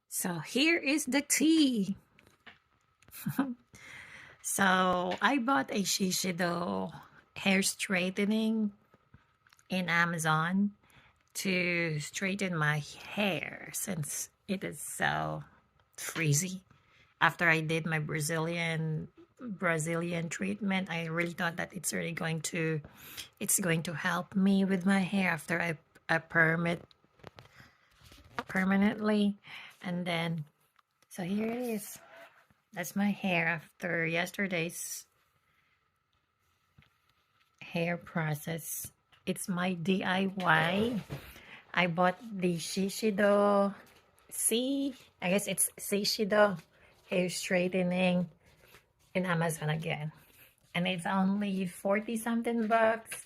So here is the tea. So I bought a Shiseido hair straightening in Amazon to straighten my hair since it is so frizzy. After I did my Brazilian treatment, I really thought that it's going to help me with my hair after I perm it permanently. And then so here it is. That's my hair after yesterday's hair process. It's my DIY. I bought the Sieshedo I guess it's Sieshedo hair straightening in Amazon again. And it's only 40 something bucks.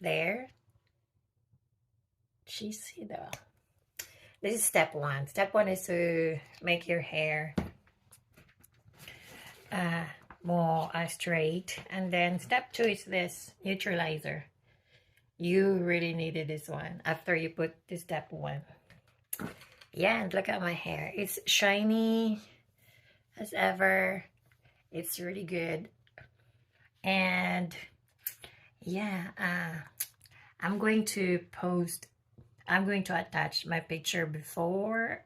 There. Sieshedo. This is step one. Step one is to make your hair more straight. And then step two is this neutralizer. You really needed this one after you put the step one. Yeah, and look at my hair. It's shiny as ever. It's really good. And yeah, I'm going to attach my picture before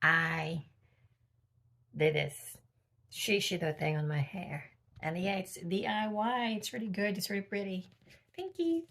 I did this Shiseido thing on my hair. And yeah, it's DIY. It's really good. It's really pretty. Thank you.